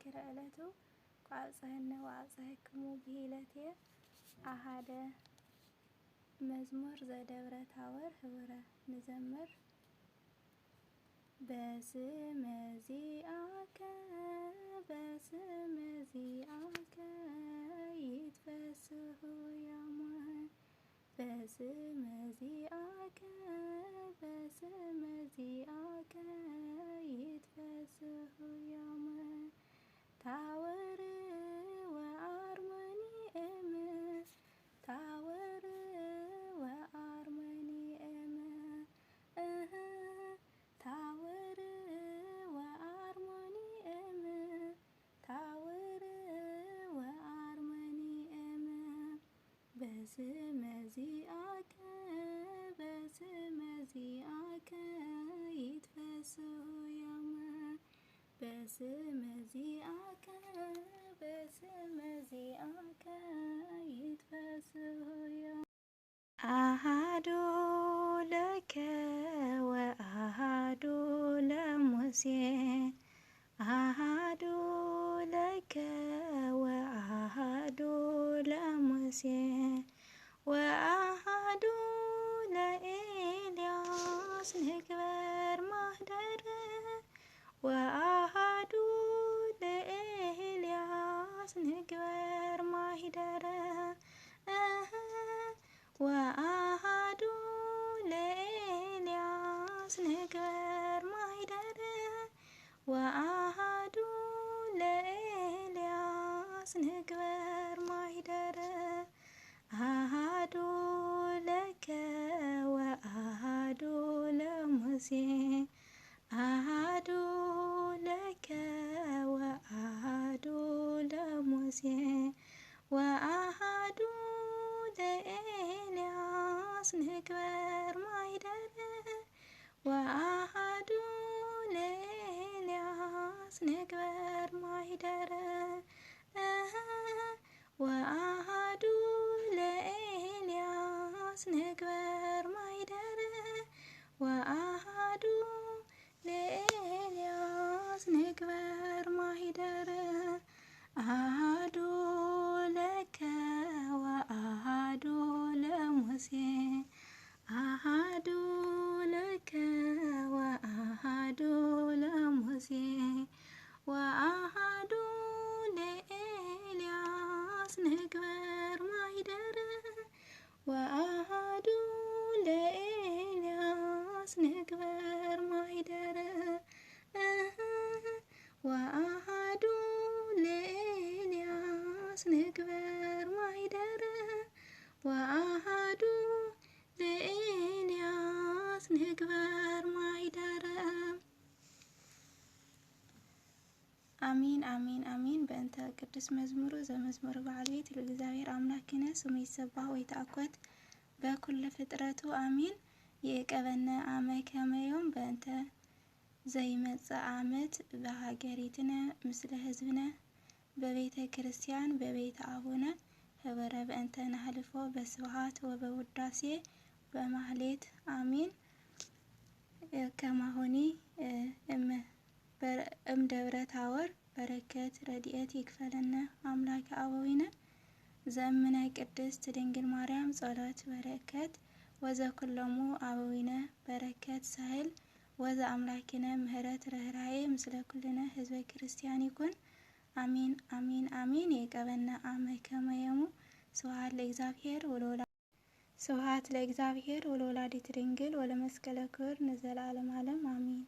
ተዘኪረ ዕለቱ ቋብጽሕነ ወአብጽሕክሙ ብሂለትየ አሃደ መዝሙር ዘደብረ ታቦር ህቡረ ንዘምር በስመ ዚአከ ይትፈስሑ ያሙን በስመ ዚአከ ይትፈስሑ ያሙን ታወር ወአርሞኒኤም ታወር ወአርሞኒኤም ታወር ወአርሞኒኤም ታወር ወአርሞኒኤም በስመ ዚአከ ይትፈስሑ ያሙን በስመ ዚአከ ይትፈስሑ ያሙን አሃዱ ለከ ወአሃዱ ለሙሴ አሃዱ ለከ ወአሃዱ ለሙሴ ወአሃዱ ለኤልያስ ንግበር ማህደር ወአሃዱ ለኤልያስ ንግበር ማህደር ወአሃዱ ለኤልያስ ንግበር ማህደር ወአሃዱ ለኤልያስ ንግበር ማህደር አሃዱ ለከ ወአሃዱ ለሙሴ አሃዱ ለከ ወአሃዱ ለሙሴ ወአሃዱ ለኤልያስ ንግበር ማህደር ወአሃዱ ለኤልያስ ንግበር ማህደር ወአሃዱ ለኤልያስ ንግበር ማህደር ወአሃዱ ለኤልያስ ንግበር ማህደር አሃዱ ለከ ወአሃዱ ለሙሴ አሃዱ ለከ ወአሃዱ ለሙሴ ወአሃዱ ለኤልያስ ንግበር ማህደር ወአሃዱ ለኤልያስ ንግበር ማህደር ወአሃዱ ለኤልያስ ንግበር ማህደር ወአሃዱ ለኤልያስ ንግበር ማህደር አሚን አሚን አሚን። በእንተ ቅዱስ መዝሙሩ ዘመዝሙር ባለቤት ለእግዚአብሔር አምላክነ ስሙ ይሰባህ ወይትአኮት በኩል ፍጥረቱ አሚን። የቀበነ አመ ከመዮም በእንተ ዘይመጽእ ዓመት በሀገሪትነ ምስለ ህዝብነ በቤተ ክርስቲያን በቤተ አቡነ ህበረ በእንተ ናህልፎ በስብሐት ወበውዳሴ በማህሌት አሚን። ከማሆኒ እም ደብረ ታቦር በረከት ረድኤት ይክፈለነ አምላከ አበዊነ ዘእምነ ቅድስት ድንግል ማርያም ጸሎት በረከት ወዘኩሎሙ አበዊነ በረከት ሳህል ወዘ አምላኪነ ምህረት ርህራሄ ምስለ ኩልነ ህዝበ ክርስቲያን ይኩን አሚን አሚን አሚን። የቀበነ አመ ከመየሙ ስብሐት ለእግዚአብሔር ወለወላዲቱ ድንግል ወለመስቀለ ክቡር ለዘለዓለሙ ዓለም አሚን።